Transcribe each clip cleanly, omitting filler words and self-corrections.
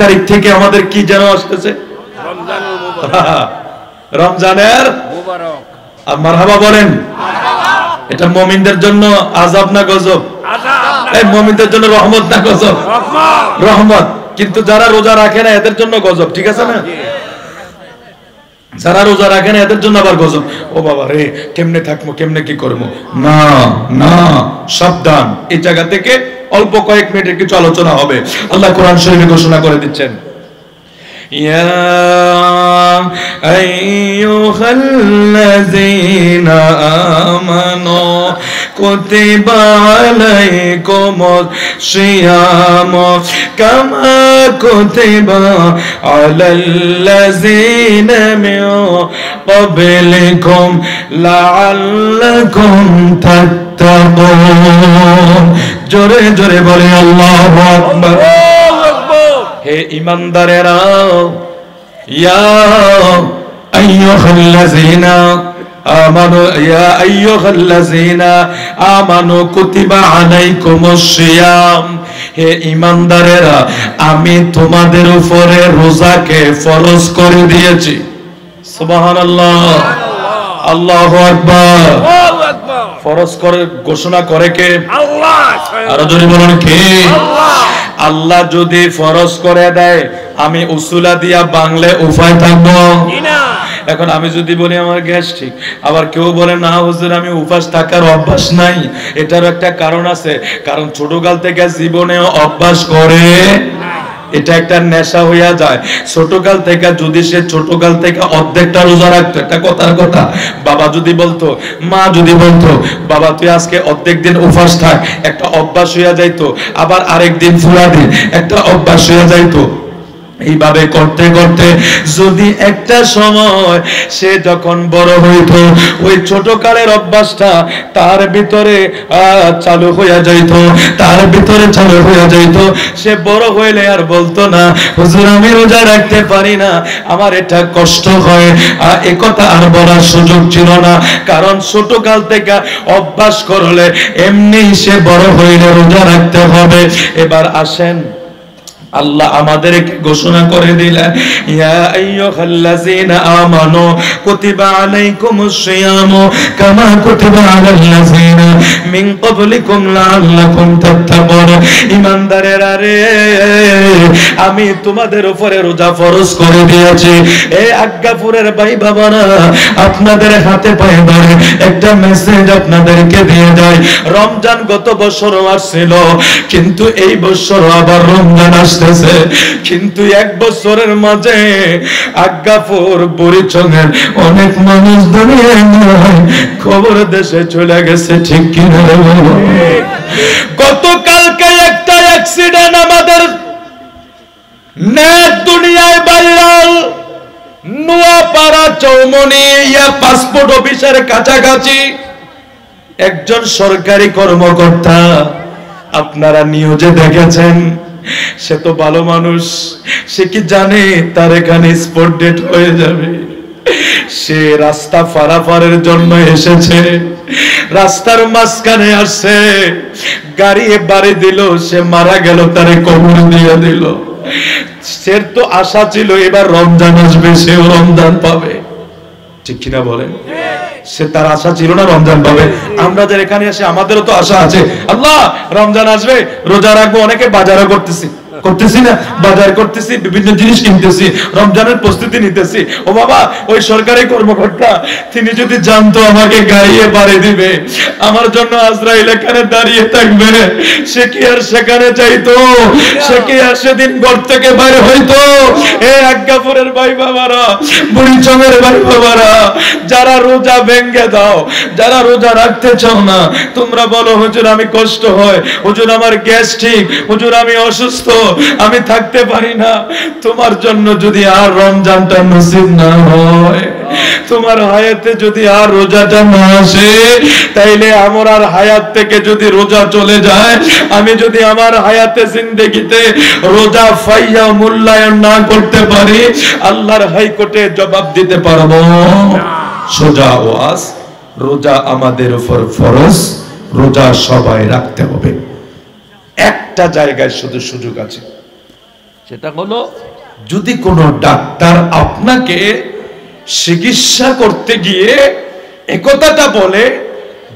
তারিখ থেকে আমাদের কি যেন আসতেছে, রমজানের মুবারক। আর মারহাবা বলেন। এটা মুমিনদের জন্য আযাব না গজব? এই মুমিনদের জন্য রহমত না গজব? রহমত। কিন্তু যারা রোজা রাখে না এদের জন্য গজব, ঠিক আছে না? যারা রোজা রাখে না এদের জন্য আবার গজব। ও বাবা রে, কেমনে থাকবো, কেমনে কি করবো? না না, সাবধান। এই জায়গা থেকে অল্প কয়েক মিনিটের কিছু আলোচনা হবে। আল্লাহ কোরআন শরীফে ঘোষণা করে দিচ্ছেন, ইয়া আইয়ুহাল্লাযীনা আমানু কুতিবা আলাইকুমুস সিয়ামু কামা কুতিবা আলাল্লাযীনা মিন ক্বাবলিকুম লাআল্লাকুম তাত্তাকুন। জোরে জোরে বলে আল্লাহু আকবার। হে ঈমানদারেরা, ইয়া আইয়ুহাল্লাযীনা আমানু, ইয়া আইয়ুহাল্লাযীনা আমানু কুতিবা আলাইকুমুস সিয়াম। হে ঈমানদারেরা, আমি তোমাদের উপরে রোজাকে ফরজ করে দিয়েছি। সুবহানাল্লাহ, আল্লাহু আকবার। ফরজ করে ঘোষণা করে কে? আল্লাহ। আর জোরে বলুন কে? আল্লাহ। আল্লাহ যদি ফরজ করে দেয়, আমি উসুলা দিয়া বাংলা উপায় থাকবো না। এখন আমি যদি বলি আমার গ্যাস্ট্রিক, আবার কেউ বলে না হুজুর আমি উপাস থাকার অভ্যাস নাই, এটার একটা কারণ আছে। কারণ ছোটকাল থেকে জীবনে অভ্যাস করে, এটা একটা নেশা হইয়া যায়। ছোটকাল থেকে যদি সে ছোটকাল থেকে অর্ধেকটা রোজা রাখতো, একটা কথার কথা, বাবা যদি বলতো, মা যদি বলতো, বাবা তুই আজকে অর্ধেক দিন উপবাস থাক, একটা অভ্যাস হইয়া যাইতো। আবার আরেক দিন ফুলা দিন, একটা অভ্যাস হইয়া যাইতো। এইভাবে করতে করতে যদি একটা সময় সে যখন বড় হইতো, ওই ছোটকালের অভ্যাসটা তার ভিতরে চালু হইয়া যাইত, তার ভিতরে চালু হইয়া যাইত। সে বড় হইলে আর বলতো না হুজুর আমি রোজা রাখতে পারি না, আমার এটা কষ্ট হয়, এ কথা আর বলার সুযোগ ছিল না। কারণ ছোটকাল থেকে অভ্যাস করলে এমনি সে বড় হইলে রোজা রাখতে হবে। এবার আসেন, আল্লাহ আমাদেরকে ঘোষণা করে দিলেন, ইয়া আইয়ুহাল্লাযীনা আমানু কুতিবা আলাইকুমুস সিয়ামু কামা কুতিবা আলাল্লাযীনা মিন ক্বাবলিকুম লাআল্লাকুম তাত্তাকুন। ঈমানদারেরা রে, আমি তোমাদের উপরে রোজা ফরজ করে দিয়েছি। এই আজ্ঞাপুরের ভাই বাবারা, আপনাদের হাতে পায়ে ধরে একটা মেসেজ আপনাদেরকে দিয়ে যায়। রমজান গত বছরও আসছিল, কিন্তু এই বছর আবার রমজান আসছে, কিন্তু এক বছরের মাঝে আজ্ঞাপুর বুড়িচঙ্গের অনেক মানুষ দুনিয়ায় নাই, খবর দেশে চলে গেছে, ঠিক কিনা? গতকালকে একটা অ্যাক্সিডেন্ট আমাদের নেট দুনিয়ায় ভাইরাল, নোয়াপাড়া চৌমনি পাসপোর্ট অফিসের কাছাকাছি একজন সরকারি কর্মকর্তা, আপনারা নিউজে দেখেছেন। সে তো ভালো মানুষ, সে কি জানে তার এখানে স্পট ডেট হয়ে যাবে? সে রাস্তা পারাপারের জন্য এসেছে, রাস্তার মাঝখানে আসছে, গাড়ি বাড়ি দিল, সে মারা গেল, তারে কবর দিয়ে দিল। সে তো আশা ছিল এবার রমজান আসবে, সেও রমজান পাবে, ঠিক কিনা বলেন? সে তার আশা ছিল না রমজান পাবে। আমরা যারা এখানে আসি আমাদেরও তো আশা আছে, আল্লাহ রমজান আসবে, রোজা রাখবো। অনেকে বাজারও করতেছি না, বাজার করতেছি, বিভিন্ন জিনিস কিনতেছি, রমজানের প্রস্তুতি নিতেছি। ও বাবা, ওই সরকারি কর্মকর্তা তিনি যদি জানতো আমাকে গাড়িয়ে বাড়ি দিবে, আমার জন্য আজরাইল এখানে দাঁড়িয়ে থাকবে, সে কি আর সেখানে চাইতো? সে কি আর সেদিন ঘর থেকে বাইরে হইতো? এ আজ্ঞাপুরের ভাই বাবারা, বুড়িচঙ্গের ভাই বাবারা, যারা রোজা ভেঙ্গে দাও, যারা রোজা রাখতে চাও না, তোমরা বলো হুজুর আমি কষ্ট হয়, হুজুর আমার গ্যাস্ট্রিক, হুজুর আমি অসুস্থ, আমি থাকতে পারি না। তোমার জন্য যদি আর রমজানটা নসিব না হয়, তোমার হায়াতে যদি আর রোজাটা না আসে, তাইলে আমার আর হায়াত থেকে যদি রোজা চলে যায়, আমি যদি আমার হায়াতে জিন্দেগিতে রোজা ফাইয়া মূল্যায়ন না করতে পারি, আল্লাহর হাইকোর্টে জবাব দিতে পারবো। সোজা আওয়াজ, রোজা আমাদের উপর ফরজ, রোজা সবাই রাখতে হবে। একটা জায়গায় শুধু সুযোগ আছে, সেটা হলো যদি কোনো ডাক্তার আপনাকে চিকিৎসা করতে গিয়ে একথাটা বলে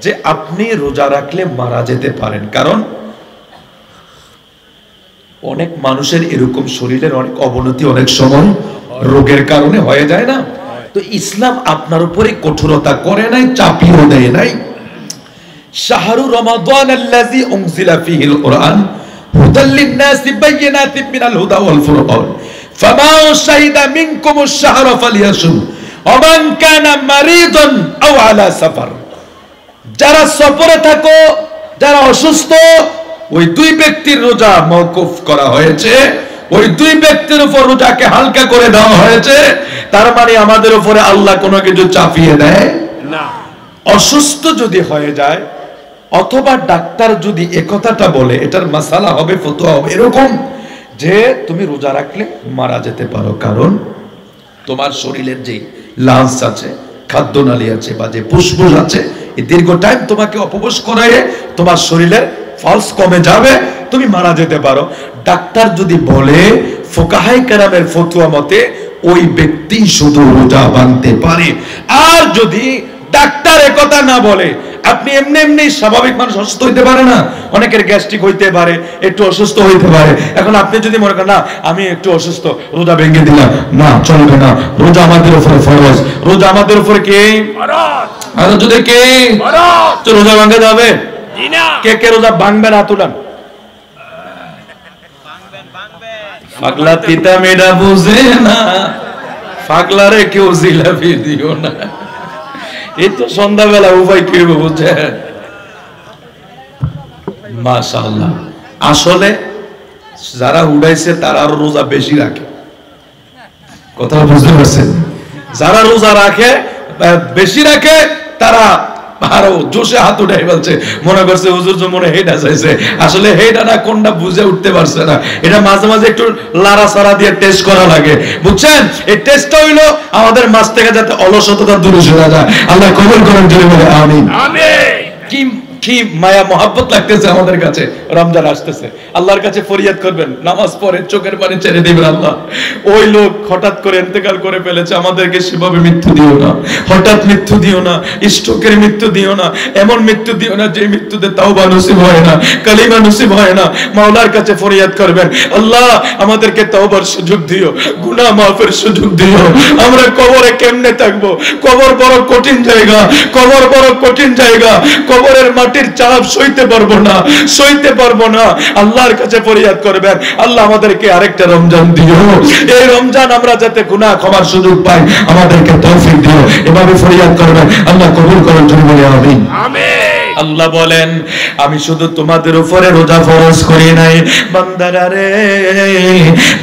যে আপনি রোজা রাখলে মারা যেতে পারেন, কারণ অনেক মানুষের এরকম শরীরের অনেক অবনতি অনেক সময় রোগের কারণে হয়ে যায় না। তো ইসলাম আপনার উপরে কঠোরতা করে নাই, চাপিয়েও দেয় নাই। শাহরু রমাদান আল্লাযী উনজিলা ফীহিল কুরআন হুদাল লিন-নাসি বায়িনাতিন মিনাল হুদা ওয়াল ফুরকান ফামান শাহিদা মিনকুমুশ শাহরা ফালিয়াসুম ওয়া মান কানা মারিদান আও আলা সাফার। যারা সফরে থাকো, যারা অসুস্থ, ওই দুই ব্যক্তির রোজা মওকুফ করা হয়েছে, ওই দুই ব্যক্তির উপর রোজাকে হালকা করে দেওয়া হয়েছে। তার মানে আমাদের উপরে আল্লাহ কোনো কিছু চাপিয়ে দেয় না। অসুস্থ যদি হয়ে যায় অথবা ডাক্তার যদি একথাটা বলে, এটার মাসালা হবে, ফতোয়া হবে এরকম যে তুমি রোজা রাখলে মারা যেতে পারো, কারণ তোমার শরীরের যে লাঞ্চ আছে, খাদ্যনালী আছে বা যে ফুসফুস আছে, এই দীর্ঘ টাইম তোমাকে অপবশ করায় তোমার শরীরের ফলস কমে যাবে, তুমি মারা যেতে পারো। ডাক্তার যদি বলে, ফুকাহায়ে কেরামের ফতোয়া মতে ওই ব্যক্তি শুধু রোজা ভাঙতে পারে। আর যদি ডাক্তার একথা না বলে, আপনি এমনি এমনি স্বাভাবিক মানুষ অসুস্থ হইতে পারে না, অনেকের গ্যাস্ট্রিক হইতে পারে, একটু অসুস্থ হইতে পারে। এখন আপনি যদি মনে করেন না আমি একটু অসুস্থ, রোজা ভেঙে দিলাম, না চলবে না। রোজা আমাদের উপরে ফরজ, রোজা আমাদের উপরে কে ফরজ, আর যদি কে ফরজ তো রোজা ভাঙতে যাবে না। কে কে রোজা ভাঙবে না তুলান। পাগলা তিতা মেডা বুঝে না, পাগলারে কেউ জিলাপি দিও না। এই তো সন্ধ্যাবেলা উপায় কি হবে বুঝছেন? মাশাআল্লাহ। আসলে যারা উড়াইছে তারা আরো রোজা বেশি রাখে, কথা বুঝতে পারছেন? যারা রোজা রাখে বেশি রাখে তারা আরো জোশে হাত উঠাই বলছে, মনে করছে হুজুর যে মনে হেডা চাইছে, আসলে হেডা না কোনটা বুঝে উঠতে পারছে না। এটা মাঝে মাঝে একটু লাড়া সাড়া দিয়ে টেস্ট করা লাগে, বুঝছেন? এই টেস্টটা হইলো আমাদের মাঝ থেকে যাতে অলসতা দূরে সরে যায়। আল্লাহ কবুল করেন, জোরে বলে আমিন। কি কি মায়া মহাব্বত লাগতেছে আমাদের কাছে, রমজান আসতেছে। আল্লাহর কাছে ফরিয়াদ করবেন, নামাজ পড়ে চোখের পানি ছেড়ে দিবেন, আল্লাহ ওই লোক হঠাৎ করে ইন্তেকাল করে ফেলেছে, আমাদেরকে সেভাবে মৃত্যু দিও না, হঠাৎ মৃত্যু দিও না, স্ট্রোকের মৃত্যু দিও না, এমন মৃত্যু দিও না যে মৃত্যুতে তাওবা নসিব হয় না, কালিমা নসিব হয় না। মাওলার কাছে ফরিয়াদ করবেন, আল্লাহ আমাদেরকে তাওবার সুযোগ দিও, গুনাহ মাফের সুযোগ দিও। আমরা কবরে কেমনে থাকবো? কবর বড় কঠিন জায়গা, কবর বড় কঠিন জায়গা, কবরের মাটির চাপ সইতে পারবো না, সইতে পারবো না। আল্লাহর কাছে ফরিয়াদ করবেন, আল্লাহ আমাদেরকে আরেকটা রমজান দিও, এই রমজান আমরা যাতে গুনাহ ক্ষমার সুযোগ পাই, আমাদেরকে তৌফিক দিও। এভাবে ফরিয়াদ করবেন, আল্লাহ কবুল করেন, জোরে বলে আমিন। আল্লাহ বলেন, আমি শুধু তোমাদের উপরে রোজা ফরজ করি নাই বান্দারা রে,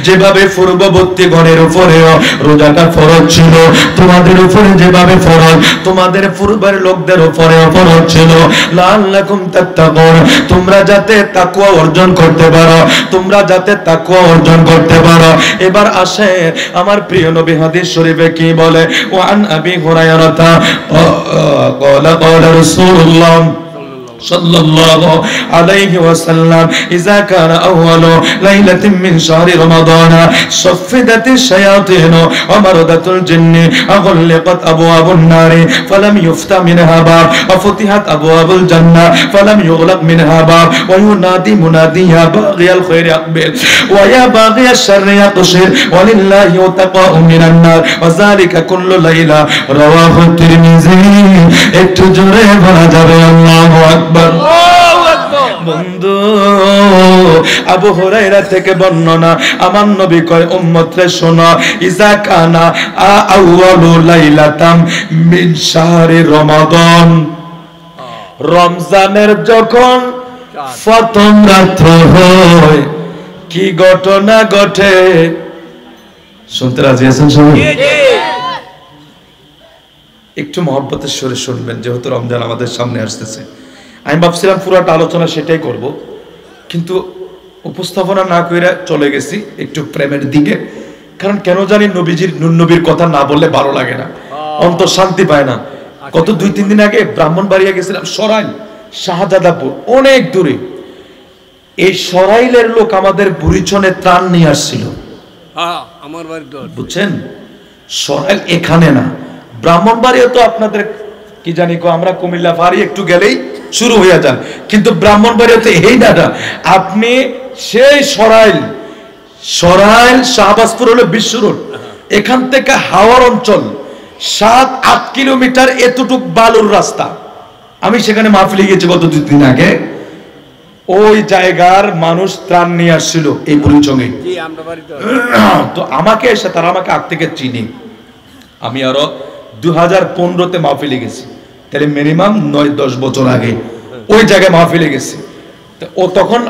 যেভাবে পূর্ববর্তী গণের উপরেও রোজাটা ফরজ ছিল, তোমাদের উপরে যেভাবে ফরজ, তোমাদের পূর্বের লোকদের উপরেও ফরজ ছিল। লাআল্লাকুম তাত্তাকুন, তোমরা যাতে তাকওয়া অর্জন করতে পারো, তোমরা যাতে তাকওয়া অর্জন করতে পারো। এবার আসে আমার প্রিয় নবী হাদিস শরীফে কি বলে, ওয়ান আবি হুরায়রা ক্বালা ক্বালা রাসূলুল্লাহ সাল্লাল্লাহু আলাইহি ওয়াসাল্লাম, ইযা কানা আউয়ালু লাইলাতিন মিন শাহরি রমাদান সাফফাতিশ শায়াতিন ওয়া মারাদাতুল জিন্নি আগুল্লিকাত আবওয়াবুন নারি ফালাম ইফতা মিনহা বাব ওয়া ফুতিহাত আবওয়াবুল জান্নাহ ফালাম ইউগলাক মিনহা বাব ওয়া ইউনাদি মুনাদি ইয়া বাগিয়াল খায়রি আকবিল ওয়া ইয়া বাগিয়াশ শাররি আকসির ওয়া লিল্লাহি তাকাউ মিনান নার ওয়া যালিকা কুল্লু লাইলা। রাওয়াহু তিরমিজি। একটু জোরে বলা যাবে আল্লাহু আকবার। বন্ধু, আবু হুরায়রা থেকে বর্ণনা, আমার নবী কয় উম্মত রে শোনো, ইজা কানা আউয়ালু লাইলাতাম মিন শাহরি রমাদান, রমজানের যখন প্রথম রাত হয়, কি ঘটনা ঘটে শুনতে রাজি আছেন সবাই? একটু মহব্বতের সুরে শুনবেন, যেহেতু রমজান আমাদের সামনে আসতেছে। আমি ভাবছিলাম পুরাটা আলোচনা সেটাই করব, কিন্তু উপস্থাপনা না করে চলে গেছি একটু প্রেমের দিকে। কারণ কেন জানি নবীজির নবীর কথা না বললে ভালো লাগে না, অন্তর শান্তি পায় না। গত 2-3 দিন আগে ব্রাহ্মণবাড়িয়া গেছিলাম, সরাইল শাহজাদাপুর, অনেক দূরে। এই সরাইলের লোক আমাদের বুড়িচনে ত্রাণ নিয়ে আসছিল। আমার বাড়িতে বুঝছেন, সরাইল এখানে না, ব্রাহ্মণবাড়িয়া তো আপনাদের কি জানি কো, আমরা কুমিল্লা ফারি একটু গেলেই শুরু হয়ে যান, কিন্তু ব্রাহ্মণবাড়িয়াতে এই দাদা আপনি সেই সরাইল শাহবাজপুর হলো বিশ্ব রোড, এখান থেকে হাওড় অঞ্চল 7-8 কিলোমিটার এতটুক বালুর রাস্তা। আমি সেখানে মাহফিলে গিয়েছি গত 2 দিন আগে। ওই জায়গার মানুষ ত্রাণ নিয়ে আসছিল এই বুড়িচঙ্গে। তো আমাকে এসে তারা আমাকে আগ থেকে চিনি, আমি আরো 2015-তে মাহফিলে গেছি, তাহলে মিনিমাম 9-10 বছর আগে ওই জায়গায় মাহফিলে গেছি। ও তখন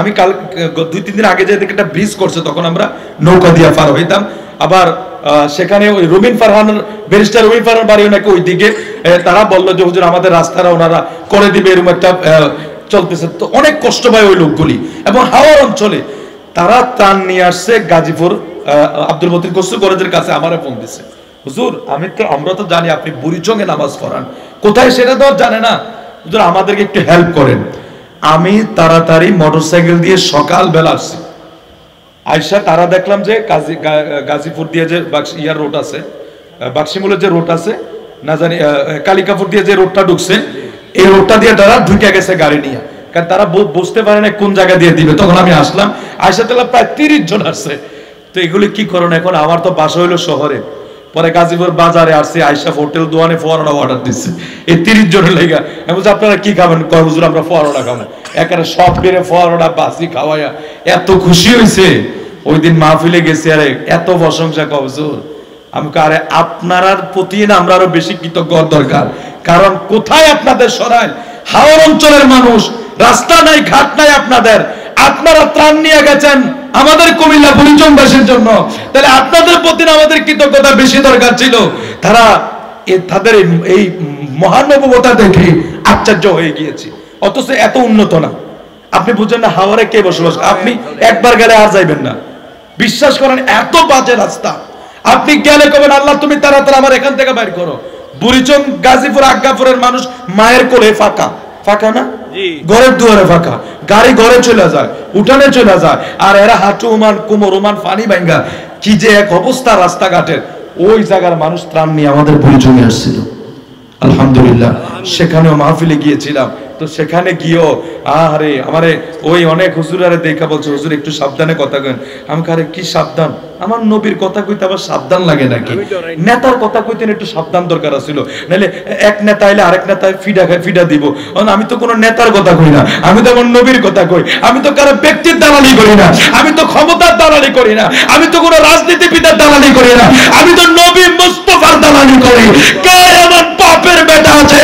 আমি কাল 2-3 দিন আগে যে একটা ব্রিজ করছে, তখন আমরা নৌকা দিয়ে পার হইতাম। আবার সেখানে ওই রুমিন ফারহান, ব্যারিস্টার রুমিন ফারহান বাড়িও নাকি ওই দিকে, তারা বললো যে হুজুর আমাদের রাস্তাটা ওনারা করে দিবে, এরকম একটা চলতেছে। তো অনেক কষ্ট পায় ওই লোকগুলি। এবং হাওড় অঞ্চলে তারা ত্রাণ নিয়ে আসছে। গাজীপুর আব্দুল মতিন কসু কলেজের কাছে আমারে ফোন দিছে, হুজুর আমরা তো জানি আপনি বুড়িচঙ্গে নামাজ পড়ান, কোথায় সেটা তো জানে না, হুজুর আমাদেরকে একটু হেল্প করেন। আমি তাড়াতাড়ি মোটরসাইকেল দিয়ে সকালবেলা আসছি, আইসা তারা দেখলাম যে গাজীপুর দিয়ে যে ইয়ার রোড আছে, বাক্সিমুলের যে রোড আছে না জানি, কালিকাপুর দিয়ে যে রোডটা ঢুকছে, এই রোডটা দিয়ে তারা ঢুকে গেছে গাড়ি নিয়ে, কারণ তারা বুঝতে পারে না কোন জায়গা দিয়ে দিবে। তখন আমি আসলাম, আইসা দেখলাম প্রায় 30 জন আসছে। তো এগুলি কি করুন, এখন আমার তো বাসা হইলো শহরে, পরে গাজীপুর বাজারে আসছে, আইসা হোটেল দোয়ানে ফোয়ারা অর্ডার দিচ্ছে এই 30 জনের লেগা। আমি বলছি আপনারা কি খাবেন, কয় হুজুর আমরা ফোয়ারা খাবো। এখানে সব বেড়ে ফোয়ারা বাসি খাওয়াইয়া এত খুশি হয়েছে। ওই দিন মাহফিলে গেছি, আরে এত প্রশংসা কয় হুজুর। আমি আরে আপনার প্রতি না আমরা আরো বেশি কৃতজ্ঞ দরকার, কারণ কোথায় আপনাদের সরাইল হাওড় অঞ্চলের মানুষ, রাস্তা নাই ঘাট নাই আপনাদের, আপনারা ত্রাণ নিয়ে গেছেন আমাদের কুমিল্লা বুড়িচংবাসীর জন্য, তাহলে আপনাদের প্রতি আমাদের কৃতজ্ঞতা বেশি দরকার ছিল। তারা তাদের এই মহানুভবতা দেখে আশ্চর্য হয়ে গিয়েছে, অথচ এত উন্নত না। আপনি বুঝেন না হাওড়ে কে বসবাস, আপনি একবার গেলে আর যাইবেন না, বিশ্বাস করেন এত বাজে রাস্তা। আপনি গেলে কবেন আল্লাহ তুমি তাড়াতাড়ি আমার এখান থেকে বাইর করো। বুড়িচং গাজীপুর আজ্ঞাপুরের মানুষ মায়ের কোলে ফাঁকা ফাঁকা না, ঘরের দুয়ারে ফাঁকা, গাড়ি ঘরে চলে যায়, উঠানে চলে যায়, আর এরা হাঁটু উমান কোমর উমান পানি ভাঙ্গা, কি যে এক অবস্থা রাস্তাঘাটের। ওই জায়গার মানুষ ত্রাণ নিয়ে আমাদের বুড়িচংয়ে আসছিল, আলহামদুলিল্লাহ। সেখানেও মাহফিলে গিয়েছিলাম, তো সেখানে গিয়েও আরে আমারে ওই অনেক হুজুরারে দেখা বলছে, হুজুর একটু সাবধানে কথা কইন। আমি কারে কি সাবধান, আমার নবীর কথা কইতে আবার সাবধান লাগে নাকি? নেতার কথা কইতে একটু সাবধান দরকার ছিল, নাহলে এক নেতা আইলে আরেক নেতা ফিডা দিব। আমি তো কোনো নেতার কথা কই না, আমি তো আমার নবীর কথা কই। আমি তো কারো ব্যক্তির দালালি করি না, আমি তো ক্ষমতার দালালি করি না, আমি তো কোনো রাজনীতিবিদের দালালি করি না, আমি তো নবী মুস্তাফার দালালি করি। কে এমন পাপের বেটা আছে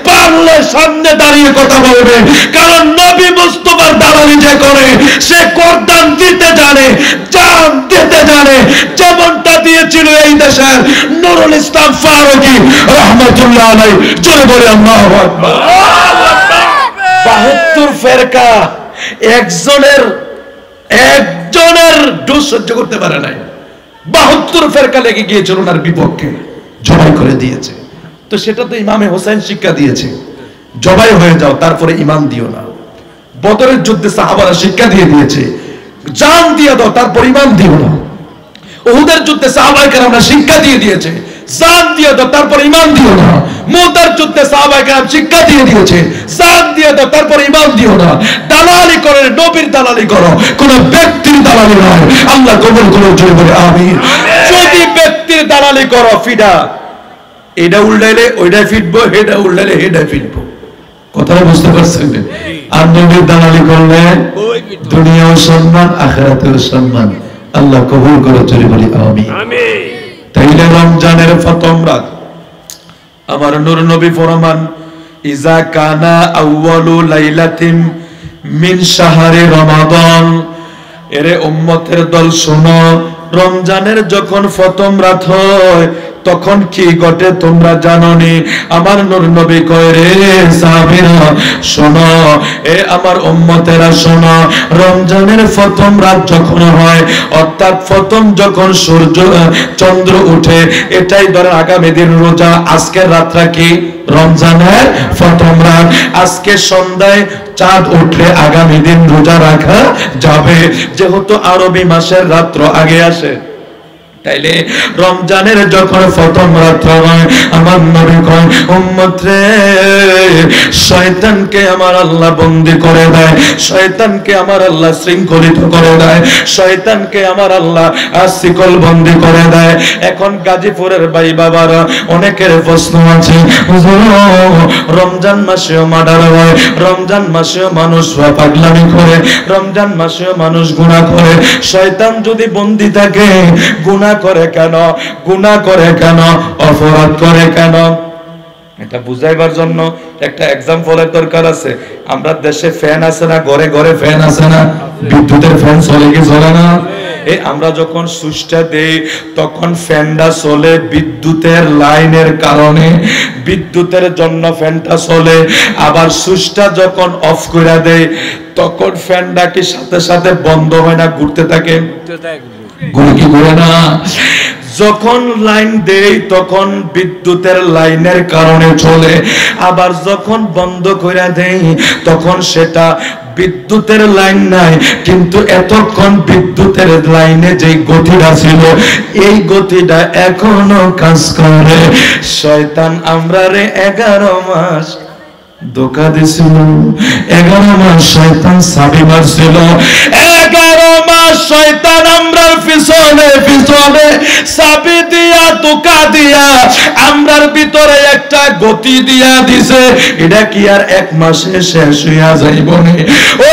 পারলে সামনে দাঁড়িয়ে কথা বলবে, কারণ নবী মুস্তাফার দালালি যে করে সে কোরআন দিতে জানে, জান দিতে জানে, যেমনটা দিয়েছিল এই দেশের নুরুল ইসলাম ফারুকী রাহমাতুল্লাহ আলাইহি। চলে বলে আল্লাহু আকবার। 72 ফেরকা একজনের দোষ সহ্য করতে পারে নাই, 72 ফেরকা লেগে গিয়েছিল ওনার বিপক্ষে, জবাই করে দিয়েছে। তো সেটা তো ইমামে হোসেন শিক্ষা দিয়েছে, জবাই হয়ে যাও তারপরে ইমান দিও না। বদরের যুদ্ধে সাহাবারা শিক্ষা দিয়ে দিয়েছে, জান দিয়ে দাও তারপর ইমান দিও না। উহুদের যুদ্ধে সাহাবায়ে কেরামরা শিক্ষা দিয়ে দিয়েছে, জান দিয়ে দাও তারপর ইমান দিও না। মুতার যুদ্ধে সাহাবায়ে কেরাম শিক্ষা দিয়ে দিয়েছে, জান দিয়ে দাও তারপর ইমান দিও না। দালালি করে, নবীর দালালি করো, কোন ব্যক্তির দালালি নয়। আল্লাহ কবুল করুন, জয় বলে আমিন। যদি ব্যক্তির দালালি করো, ফিডা এটা উল্টাইলে ওইটাই ফিটবো, এটা উল্টাইলে হেডাই ফিটবো। কথাটা বুঝতে পারছেন? আর নবীর দালালি করলে দুনিয়াও সম্মান, আখিরাতেও সম্মান। আল্লাহ কবুল করে, চলে বলি আমিন। তাইলে রমজানের প্রথম রাত আমার নূর নবী ফরমান, ইজা কানা আউয়ালু লাইলাতিন মিন শাহরি রমাদান। এরে উম্মতের দল শোনো, রমজানের যখন প্রথম রাত হয় তখন কি ঘটে তোমরা জানোনি? আমার নূর নবী কয়, রে সাহাবীরা শোনো, এ আমার উম্মতেরা শোনো, রমজানের প্রথম রাত যখন হয়, অর্থাৎ প্রথম যখন সূর্য চন্দ্র উঠে, এটাই ধরে আগামী দিন রোজা। আজকের রাতটা কি? রমজানের প্রথম রাত। আজকে সন্ধ্যায় চাঁদ উঠলে আগামী দিন রোজা রাখা যাবে, যেহেতু আরবি মাসের রাত্র আগে আসে। তাইলে রমজানের যখন প্রথম রাত হয়, আমার নবী কয়, উম্মত রে, শয়তানকে আমার আল্লাহ বন্দী করে দেয়, শয়তানকে আমার আল্লাহ শৃঙ্খলিত করে দেয়, শয়তানকে আমার আল্লাহ শিকল বন্দী করে দেয়। এখন গাজীপুরের ভাই বাবারা অনেকের প্রশ্ন আছে, রমজান মাসেও মার্ডার হয়, রমজান মাসেও মানুষ পাগলামি করে, রমজান মাসেও মানুষ গুনাহ করে। শয়তান যদি বন্দী থাকে, গুনাহ করে কেন? গুনাহ করে কেন? অপরাধ করে কেন? এটা বুঝাইবার জন্য একটা এক্সাম্পলের দরকার আছে। আমরা দেশে ফ্যান আছে না, ঘরে ঘরে ফ্যান আছে না, বিদ্যুতের ফ্যান চলে কি চলে না? এই আমরা যখন সুইচটা দেই তখন ফ্যানটা চলে বিদ্যুতের লাইনের কারণে, বিদ্যুতের জন্য ফ্যানটা চলে। আবার সুইচটা যখন অফ করে দেয় তখন ফ্যানটা কি সাথে সাথে বন্ধ হয় না, ঘুরতে থাকে? ঘুরে ঘুরে না। যখন লাইন দেই তখন বিদ্যুতের লাইনের কারণে চলে, আবার যখন বন্ধ করে দেই তখন সেটা বিদ্যুতের লাইন নাই, কিন্তু এতক্ষণ বিদ্যুতের লাইনে যে গতিটা ছিল এই গতিটা এখনো কাজ করে। শয়তান আমরারে 11 মাস ধোঁকা দিছিল, 11 মাস শয়তান চাবি মারছিল, 11 মাস শয়তান আমরার পিছনে পিছনে চাবি দিয়া ধোঁকা দিয়া আমরার ভিতরে একটা গতি দিয়া দিছে। এটা কি আর 1 মাসে শেষ হইয়া যাইব না? ও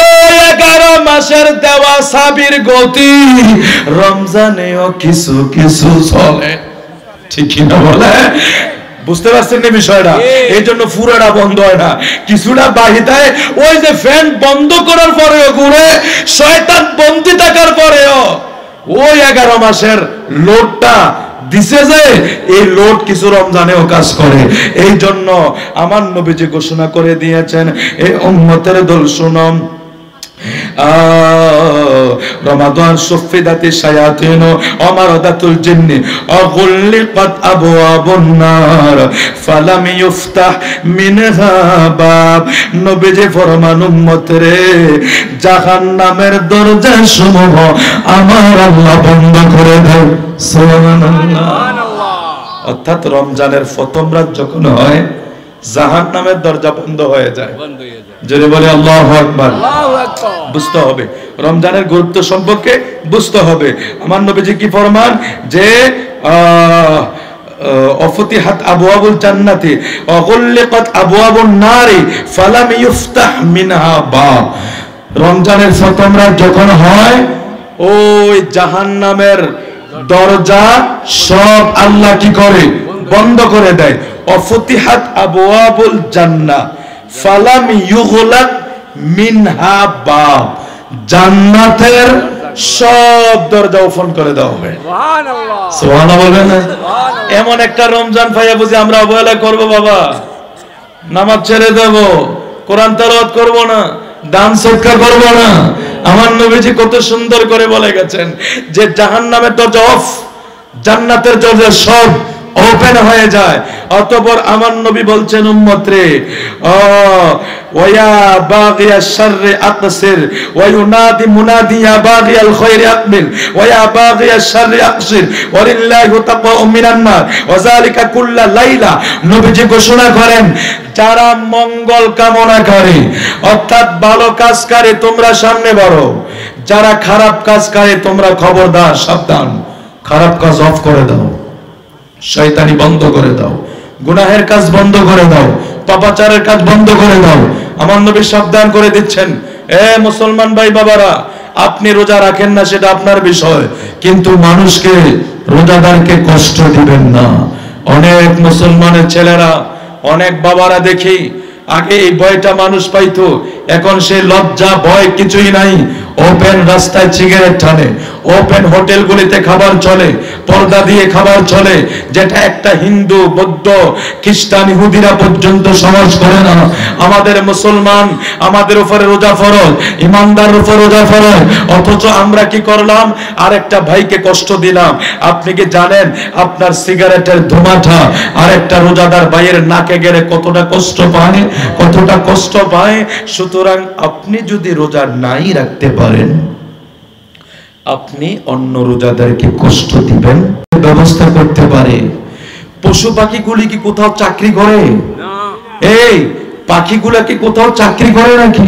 11 মাসের দেওয়া চাবির গতি রমজানেও কিছু কিছু চলে, ঠিক কিনা বলে? বুঝতে পারছেন না বিষয়টা? এই জন্য পুরোটা বন্ধ হয় না, কিছুটা বাহিতায়। ওই যে ফ্যান বন্ধ করার পরেও ঘুরে, শয়তান বন্দী থাকার পরেও ওই 11 মাসের লোডটা দিছে, যে এই লোড কিছু রমজানেও কাজ করে। এই জন্য আমার নবীজি ঘোষণা করে দিয়েছেন, এই উম্মতের দল শুনো, রমাদান সুফিদাতি শায়াতিন অমারাদাতুল জিন্নি অগুল্লিকাত আবওয়াবুন নার ফালাম ইফতাহ মিনহা বাব। নবীজি ফরমান, উম্মত রে, জাহান্নামের দরজা সমূহ আমার আল্লাহ বন্ধ করে দেয়। সুবহানাল্লাহ। অর্থাৎ রমজানের প্রথম রাত যখন হয় জাহান্নামের দরজা বন্ধ হয়ে যায়। যদি বলে আল্লাহু আকবার। বুঝতে হবে রমজানের গুরুত্ব সম্পর্কে, বুঝতে হবে। আমার নবীজি কি ফরমান যে অফতিহাত আবওয়াবুল জান্নাতি অগুল্লিকাত আবওয়াবুন নারি ফালাম ইফতাহ মিনহা বাব। রমজানের প্রথম রাত যখন হয় ওই জাহান্নামের দরজা সব আল্লাহ কি করে? বন্ধ করে দেয়। অফতিহাত আবওয়াবুল জান্নাহ ফালাম ইউগলাক মিনহা বাব। জান্নাতের সব দরজা ওপেন করে দেওয়া হবে। সুবহানাল্লাহ। সুবহানাল্লাহ বলবেন না? এমন একটা রমজান পাইয়া বুঝি আমরা অবহেলা করব? বাবা, নামাজ ছেড়ে দেব, কোরআন তেলাওয়াত করব না, দান সদকা করব না? আমার নবীজি কত সুন্দর করে বলে গেছেন যে জাহান্নামের দরজা অফ, জান্নাতের দরজা সব ওপেন হয়ে যায়। অতঃপর আমার নবী বলছেন, উম্মত রে, ওয়া বাগিয়াশ শাররি আকসির ওয়া ইউনাদি মুনাদি ইয়া বাগিয়াল খায়রি আকবিল ওয়া ইয়া বাগিয়াশ শাররি আকসির ওয়ালিল্লাহি তাকওয়া মিনান নার ওয়া যালিকা কুল্লা লাইলা। নবীজি ঘোষণা করেন, যারা মঙ্গল কামনাকারী অর্থাৎ ভালো কাজকারী তোমরা সামনে বাড়ো, যারা খারাপ কাজকারী তোমরা খবরদার সাবধান, খারাপ কাজ অফ করে দাও, শয়তানি বন্ধ করে দাও, গুনাহের কাজ বন্ধ করে দাও, পাপাচারের কাজ বন্ধ করে দাও। আমার নবী সাবধান করে দিচ্ছেন, এ মুসলমান ভাই বাবারা, আপনি রোজা রাখেন না সেটা আপনার বিষয়, কিন্তু মানুষকে, রোজাদারকে কষ্ট দিবেন না। অনেক মুসলমানের ছেলেরা, অনেক বাবারা দেখি আগে এই ভয়টা মানুষ পাইতো, এখন সেই লজ্জা ভয় কিছুই নাই। ওপেন রাস্তায় সিগারেট টানে, ওপেন হোটেলগুলিতে খাবার চলে, পর্দা দিয়ে খাবার চলে, যেটা একটা হিন্দু, বৌদ্ধ, খ্রিস্টান, ইহুদিরা পর্যন্ত সমাজ করে না। আমাদের মুসলমান, আমাদের উপরে রোজা ফরজ, ইমানদারের উপর রোজা ফরজ, অথচ আমরা কি করলাম? আরেকটা ভাইকে কষ্ট দিলাম। আপনি কি জানেন আপনার সিগারেটের ধোঁয়াটা আরেকটা রোজাদার ভাইয়ের নাকে গেলে কতটা কষ্ট পায়, কতটা কষ্ট পায়? সুতরাং আপনি যদি রোজা নাই রাখতে পারেন, আপনি অন্য রোজাদারকে কষ্ট দিবেন ব্যবস্থা করতে পারে। পশু পাখিগুলি কি কোথাও চাকরি করে? এই পাখিগুলা কি কোথাও চাকরি করে নাকি?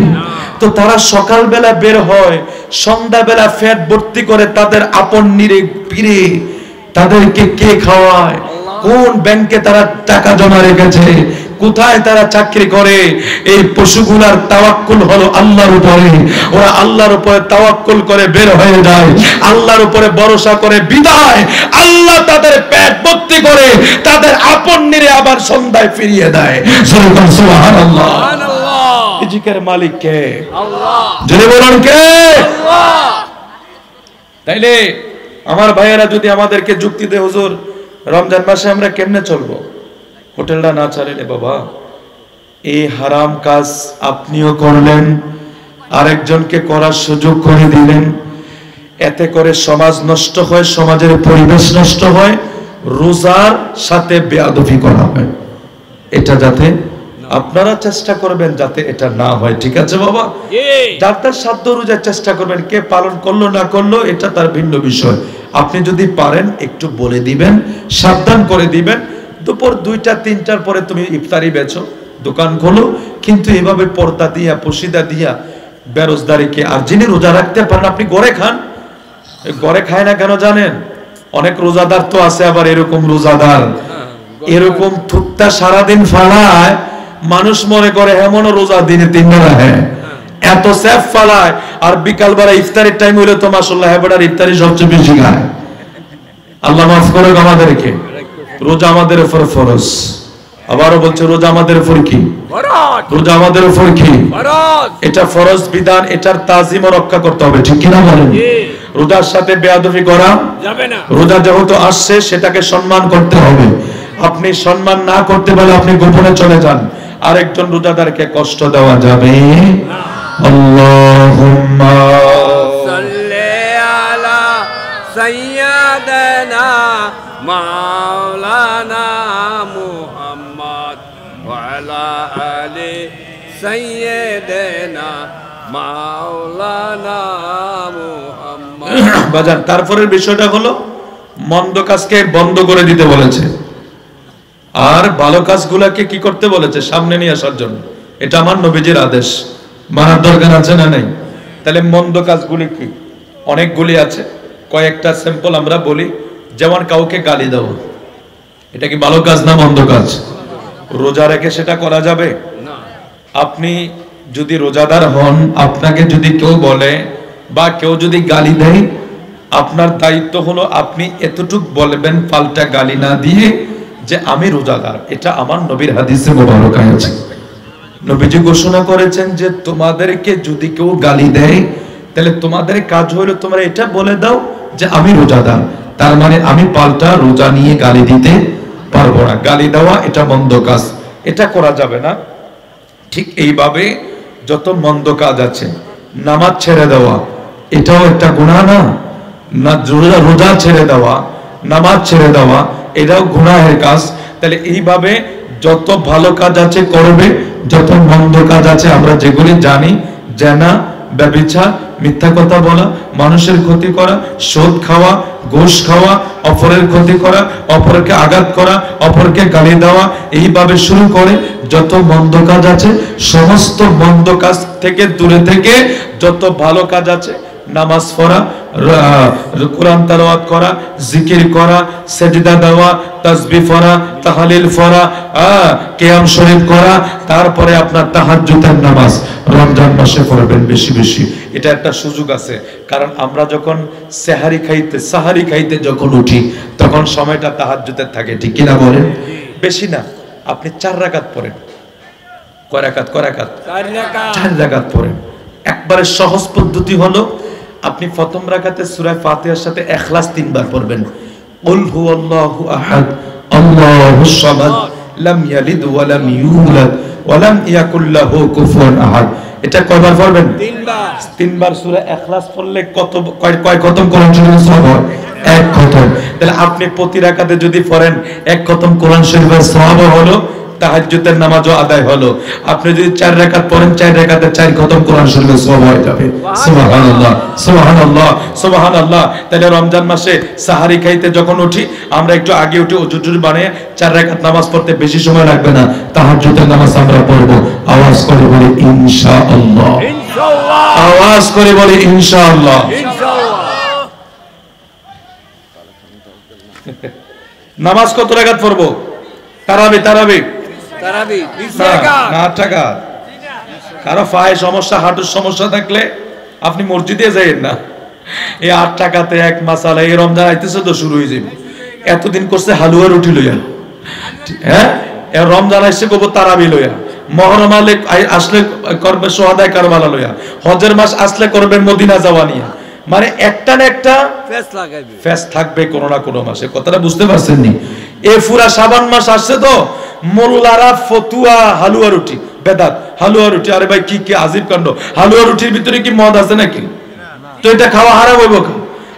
তো তারা সকালবেলা বের হয়, সন্ধ্যাবেলা ফ্যাট ভর্তি করে তাদের আপন নিরে পিরে তাদেরকে কে খাওয়ায়? কোন ব্যাংকে তারা টাকা জমা রেখেছে? কোথায় তারা চাকরি করে? এই পশুগুলার তাওয়াক্কুল হলো আল্লাহর উপরে। ওরা আল্লাহর উপরে তাওয়াক্কুল করে বের হয়ে যায়, আল্লাহর উপরে ভরসা করে বিদায় আল্লাহ তাদের পেট ভর্তি করে তাদের আপন নিরে আবার সন্ধ্যায় ফিরিয়ে দেয়। সুবহানাল্লাহ। রিজিকের মালিক কে? আল্লাহ। জোরে বলুন কে? আল্লাহ। তাইলে আমার ভাইয়েরা যদি আমাদেরকে যুক্তি দেয়, হুজুর রমজান মাসে আমরা কেমনে চলবো? হোটেলটা না চালিয়ে বাবা, এই হারাম কাজ আপনিও করলেন, আরেকজনকে করার সুযোগ করে দিলেন, এতে করে সমাজ নষ্ট হয়, সমাজের পরিবেশ নষ্ট হয়, রোজার সাথে বেয়াদবি করা হয়। এটা যাতে আপনারা চেষ্টা করবেন যাতে এটা না হয়, ঠিক আছে বাবা? যার তার সাধ্য রোজার চেষ্টা করবেন, কে পালন করলো না করলো এটা তার ভিন্ন বিষয়। আপনি যদি পারেন একটু বলে দিবেন, সাবধান করে দিবেন, দুপুর 2টা 3টার পরে তুমি ইফতারি বেচো, দোকান খোলো, কিন্তু এভাবে পর্দা দিয়া পশিদা দিয়া বেরোজদারিকে। আর যিনি রোজা রাখতে পারেন আপনি গড়ে খান। গড়ে খায় না কেন জানেন? অনেক রোজাদার তো আছে আবার এরকম রোজাদার, এরকম থুকটা সারাদিন ফালায়, মানুষ মনে করে এমনও রোজা দিনে 3 বেলা, হ্যাঁ এত সেফ ফালায়, আর বিকাল বেলা ইফতারের টাইম হইলে তো মাশাআল্লাহ হেবড়ার ইফতারি সবচেয়ে বেশি খায়। আল্লাহ মাফ করুক আমাদেরকে। রোজা আমাদের উপর ফরজ। আবারও বলছে রোজা আমাদের উপর কি? ফরজ। রোজা আমাদের উপর কি? ফরজ। এটা ফরজ বিধান, এটার তাজিম রক্ষা করতে হবে, ঠিক কি না বলেন? রোজার সাথে বেয়াদবি করা যাবে না। রোজা যেহেতু আসছে সেটাকে সম্মান করতে হবে। আপনি সম্মান না করতে পারলে আপনি গোপনে চলে যান, আরেকজন রোজাদারকে কষ্ট দেওয়া যাবে না। আল্লাহুম্মা সাল্লি আলা সাইয়্যিদানা মাওলানা মুহাম্মদ ওয়া আলা আলি সাইয়্যিদানা মাওলানা মুহাম্মদ। বাজান, তারপরের বিষয়টা হলো মন্দ কাজকে বন্ধ করে দিতে বলেছে, আর ভালো কাজগুলোকে কি করতে বলেছে? সামনে নিয়ে আসার জন্য। এটা আমার নবীজির আদেশ, মানার দরকার আছে না নাই? তাহলে মন্দ কাজগুলি কি? অনেকগুলি আছে, কয়েকটা স্যাম্পল আমরা বলি। যেমন কাউকে গালি দেওয়া, এটা কি ভালো কাজ না মন্দ কাজ? রোজা রেখে সেটা করা যাবে না। আপনি যদি রোজাদার হন, আপনাকে যদি কেউ বলে বা কেউ যদি গালি দেয়, আপনার দায়িত্ব হলো আপনি এতটুক বলবেন, পাল্টা গালি না দিয়ে, যে আমি রোজাদার। এটা আমার নবীর হাদিসে মুবারকায় আছে। নবীজি ঘোষণা করেছেন যে তোমাদেরকে যদি কেউ গালি দেয়, তাহলে তোমাদের কাজ হলো তোমরা এটা বলে দাও যে আমি রোজাদার। তার মানে আমি পাল্টা রোজা নিয়ে গালি দিতে পারবো না। গালি দেওয়া এটা মন্দ কাজ, এটা করা যাবে না। ঠিক এইভাবে যত মন্দ কাজ আছে, নামাজ ছেড়ে দেওয়া এটাও একটা গুনাহ না? না, রোজা ছেড়ে দেওয়া, নামাজ ছেড়ে দেওয়া এটাও গুনাহের কাজ। তাহলে এইভাবে যত ভালো কাজ আছে করবে, যত মন্দ কাজ আছে আমরা যেগুলি জানি, জেনা, ব্যভিচার, মিথ্যা কথা বলা, মানুষের ক্ষতি করা, সুদ খাওয়া, ঘুষ খাওয়া, অপরের ক্ষতি করা, অপরকে আঘাত করা, অপরকে গালি দেওয়া, এইভাবে শুরু করে যত মন্দ কাজ আছে, সমস্ত মন্দ কাজ থেকে দূরে থেকে যত ভালো কাজ আছে, নামাজ পড়া, কোরআন তেলাওয়াত করা, জিকির করা, সেজদা দেওয়া, তাসবিহ পড়া, তাহলিল পড়া, কিয়াম শরীফ করা, তারপরে আপনার তাহাজ্জুদের নামাজ রমজান মাসে পড়বেন বেশি বেশি। এটা একটা সুযোগ আছে, কারণ আমরা যখন সাহারি খাইতে যখন উঠি তখন সময়টা তাহাজ্জুদের থাকে, ঠিক কিনা বলেন? বেশি না, আপনি 4 রাকাত পড়েন, কয় রাকাত? 4 রাকাত। 4 রাকাত পড়েন। একবারে সহজ পদ্ধতি হলো আপনি প্রথম রাকাতে সূরা ফাতিহার সাথে ইখলাস 3 বার পড়বেন। কুল হুয়াল্লাহু আহাদ আল্লাহুস সামাদ লাম ইয়ালিদ ওয়া লাম ইউলাদ ওয়া লাম ইয়াকুল লাহু কুফুয়ান আহাদ। এটা কয়বার পড়বেন? 3 বার। 3 বার সূরা ইখলাস পড়লে কয় খতম কোরআন শরীফের সওয়াব হয়? 1 খতম। তাহলে আপনি প্রতি রাকাতে যদি পড়েন 1 খতম কোরআন শরীফের সওয়াব হলো, তাহাজ্জুদের নামাজও আদায় হলো। আপনি যদি 4 রাকাত পড়েন 4 রাকাতে 4 খতম কোরআন শরীফের সওয়াব হয়ে যাবে। সুবহানাল্লাহ সুবহানাল্লাহ সুবহানাল্লাহ। তাহলে রমজান মাসে সাহারি খাইতে যখন উঠি আমরা একটু আগে উঠে ওযু বানিয়ে 4 রাকাত নামাজ পড়তে বেশি সময় লাগবে না, তাহাজ্জুদের নামাজ আমরা পড়ব। আওয়াজ করে বলি ইনশাআল্লাহ। ইনশাআল্লাহ। আওয়াজ করে বলি ইনশাআল্লাহ। ইনশাআল্লাহ। নামাজ কত রাকাত পড়ব? তারাবি 20 রাকাত। না 8 রাকাত। কারো পায়ে সমস্যা, হাঁটুর সমস্যা থাকলে আপনি মসজিদে যাইয়েন না। এই 8 টাকাতে এক মাসালা, এই রমজান আইতেছে তো শুরু হয়ে যাবে। এতদিন করছে হালুয়া রুটি লইয়া, হ্যাঁ রমজান আসছে গোবর তারাবি লইয়া, মহরম আসলে করবে সোহাদায় কারবালা লইয়া, হজের মাস আসলে করবে মদিনা যাওয়া নিয়া। মানে একটা না একটা ফেস থাকবে কোনো না কোনো মাসে। কথাটা বুঝতে পারছেন নি? এ পুরা শাবান মাস আসছে তো মোল্লারা ফতুয়া হালুয়া রুটি বেদাত, হালুয়া রুটি। আরে ভাই কি কি আজীব কাণ্ড! হালুয়া রুটির ভিতরে কি মদ আছে নাকি? তো এটা খাওয়া হারাম হইব।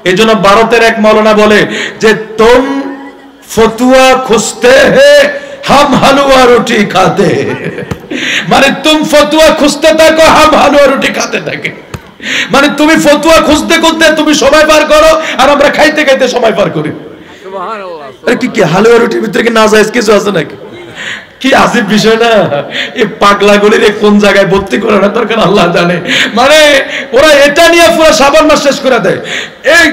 এই জন্য ভারতের এক মৌলানা বলে যে তুম ফতুয়া খুঁজতে হে হাম হালুয়া রুটি খাতে। মানে তুম ফতুয়া খুঁজতে থাকো, হাম হালুয়া রুটি খাতে থাকে। মানে তুমি ফতুয়া খুঁজতে খুঁজতে তুমি সময় পার করো, আর আমরা খাইতে খাইতে সময় পার করি। আরে কি কি হালুয়া রুটির ভিতরে কি নাজায়েজ কিছু আছে নাকি? কি আজীব বিষয় না? এই পাগলাগুলির কোন জায়গায় ভর্তি করে না দরকার আল্লাহ জানে। মানে ওরা এটা নিয়ে পুরো শাবান মাস শেষ করে দেয়। এই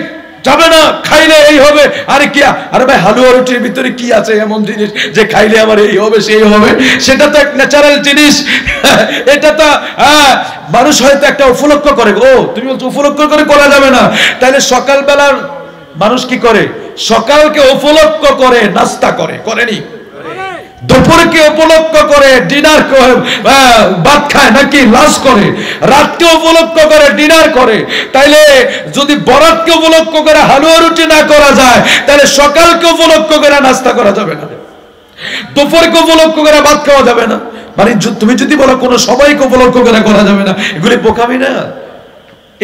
যাবে না, খাইলে এই হবে। আরে কি, আরে ভাই হালুয়া রুটির ভিতরে কি আছে এমন জিনিস যে খাইলে আমার এই হবে সেই হবে? সেটা তো এক ন্যাচারাল জিনিস। এটা তো মানুষ হয়তো একটা উপলক্ষ করে। ও তুমি উপলক্ষ করে করা যাবে না। তাহলে সকালবেলার মানুষ কি করে? সকালকে উপলক্ষ করে নাস্তা করে, করেনি? দুপুরকে উপলক্ষ করে ডিনার করে, ভাত খায় নাকি লাঞ্চ করে। রাতকে উপলক্ষ করে ডিনার করে। তাইলে যদি বরাতকে উপলক্ষ করে হালুয়া রুটি না করা যায়, তাহলে সকালকে উপলক্ষ করে নাস্তা করা যাবে না, দুপুরকে উপলক্ষ করে ভাত খাওয়া যাবে না। মানে তুমি যদি বলো কোনো সময়কে উপলক্ষ করে করা যাবে না, এগুলি বোকামি না?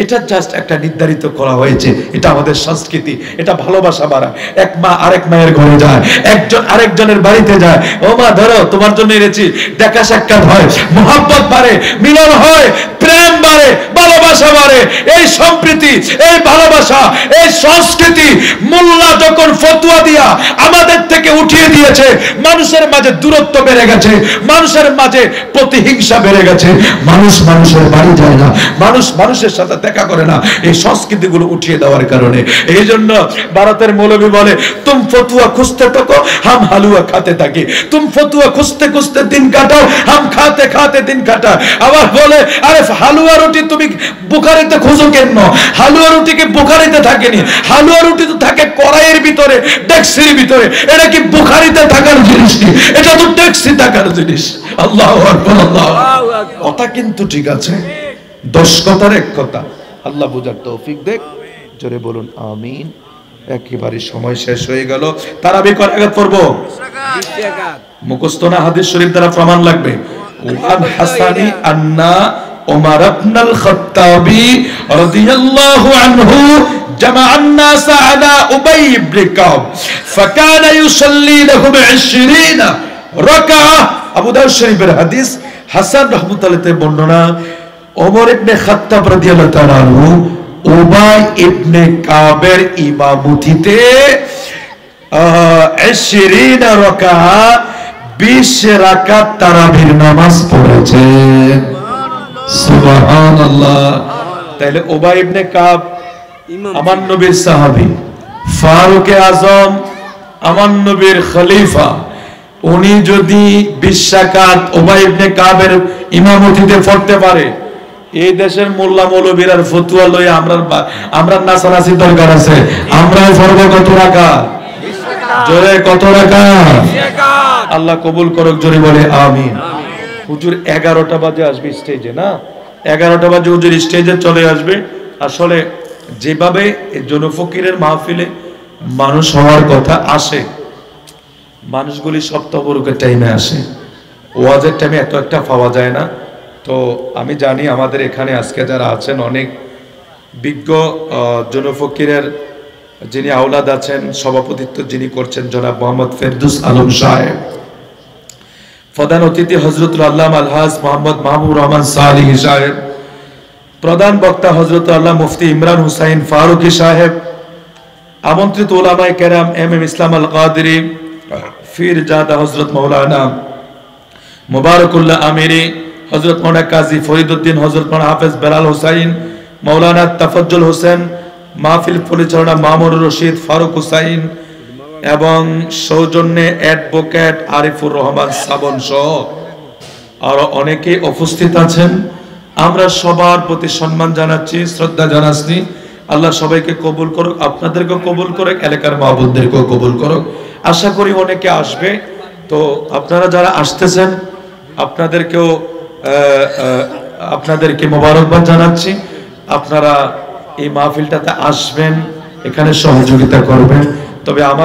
এটা জাস্ট একটা নির্ধারিত করা হয়েছে। এটা আমাদের সংস্কৃতি, এটা ভালোবাসা বাড়া। এক মা আরেক মায়ের ঘরে যায়, একজন আরেকজনের বাড়িতে যায়। ও মা ধরো তোমার জন্য এনেছি। দেখা সাক্ষাৎ হয়, মহব্বত বাড়ে, মিলন হয়, প্রেম বাড়ে, ভালোবাসা বাড়ে। এই সম্প্রীতি, এই ভালোবাসা, এই সংস্কৃতি মোল্লা যখন ফতোয়া দিয়া আমাদের থেকে উঠিয়ে দিয়েছে, মানুষের মাঝে দূরত্ব বেড়ে গেছে, মানুষের মাঝে প্রতিহিংসা বেড়ে গেছে। মানুষ মানুষের বাড়ি যায় না, মানুষ মানুষের সাথে দেখা করে না, এই সংস্কৃতিগুলো উঠিয়ে দেওয়ার কারণে। এই জন্য ভারতের মৌলবী বলে তুম ফতুয়া খুঁজতে থাকো, হাম হালুয়া খাতে থাকি। তুম ফতুয়া খুঁজতে খুঁজতে দিন কাটাও, হাম খাতে খাতে দিন কাটা। আবার বলে আরে হালুয়া রুটি তুমি বুখারিতে খুঁজো কেন? হালুয়া রুটি কি বুখারিতে থাকেনি? হালুয়া রুটি তো থাকে কড়াইয়ের ভিতরে, ডেক্সির ভিতরে। এটা কি বুখারিতে থাকার জিনিস? এটা তো ডেক্সি থাকার জিনিস। আল্লাহু আকবার, আল্লাহু আকবার। কথা কিন্তু ঠিক আছে, 10 কথার এক কথা। আল্লাহ বুঝার তৌফিক দেখ। জোরে বলুন আমিন। একেবারে সময় শেষ হয়ে গেল। তারাবি কয় রাকাত পড়ব? 20 রাকাত। মুখস্থ না, হাদিস শরীফ দ্বারা প্রমাণ লাগবে। ওয়ান হাসানি আন্না ওমর ইবনে আল খাত্তাবি রাদিয়াল্লাহু আনহু জামা الناس على ابي بن كعب فكان يصلي لهم 20 রাকাত। আবু দাউদ শরীফের হাদিস, হাসান রাহমাতুল্লাহ বর্ণনা। ওমর ইবনে খাত্তাব রাদিয়াল্লাহু তাআলা আনহু উবাই ইবনে কাবের ইমামতিতে 20 রাকাত 20 রাকাত তারাবির নামাজ পড়েছেন। সুবহানাল্লাহ। তাহলে উবাই ইবনে কাব আমার নবীর সাহাবী, ফারুক আজম আমার নবীর খলিফা, উনি যদি 20 রাকাত উবাই ইবনে কাবের ইমামতিতে পড়তে পারে, এই দেশের মোল্লা মৌলবীর ফতুয়া লই আমরা নাচানাচি দরকার আছে। আমরাও পড়ব কত রাকাত? জোরে কত রাকাত? আল্লাহ কবুল করুক, জোরে বলে আমিন। হুজুর 11টা বাজে আসবে স্টেজে, না 11টা বাজে হুজুর স্টেজে চলে আসবে। আসলে যেভাবে জনফকিরের মাহফিলে মানুষ হওয়ার কথা আসে, মানুষগুলি সপ্তাহবরকের টাইমে আসে, ওয়াজের টাইমে এত একটা পাওয়া যায় না। তো আমি জানি আমাদের এখানে আজকে যারা আছেন অনেক বিজ্ঞ জনফকিরের যিনি আওলাদ আছেন, সভাপতিত্ব যিনি করছেন জনাব মোহাম্মদ ফেরদৌস আলম সাহেব, প্রধান অতিথি হযরত আল্লামা আলহাজ মোহাম্মদ মাহবুব রহমান সালিহি সাহেব, প্রধান বক্তা হযরত আল্লাহ মুফতি ইমরান হুসাইন ফারুকি সাহেব, আমন্ত্রিত উলামায়ে কেরাম এম ইসলাম আল কাদেরী, ফিরজাদা হযরত মাওলানা মুবারকুল্লাহ আমিরি, হযরত মাওলানা কাজী ফরিদউদ্দিন, হযরত মাওলানা হাফেজ বেলাল হুসাইন, মাওলানা তাফাজ্জুল হোসেন, মাহফিল পরিচালনা মামুনুর রশিদ ফারুক হুসাইন এবং সৌজন্যে অ্যাডভোকেট আরিফুর রহমান সাবন সহ আরো অনেকে উপস্থিত আছেন। আমরা সবার প্রতি সম্মান জানাচ্ছি, শ্রদ্ধা জানাচ্ছি। আল্লাহ সবাইকে কবুল করুক, আপনাদেরকেও কবুল করুক, এলাকার মাহবুবদেরকেও কবুল করুক। আশা করি অনেকে আসবে। তো আপনারা যারা আসতেছেন আপনাদেরকে মোবারকবাদ জানাচ্ছি। আপনারা এই মাহফিলটাতে আসবেন, এখানে সহযোগিতা করবেন। তবে আমার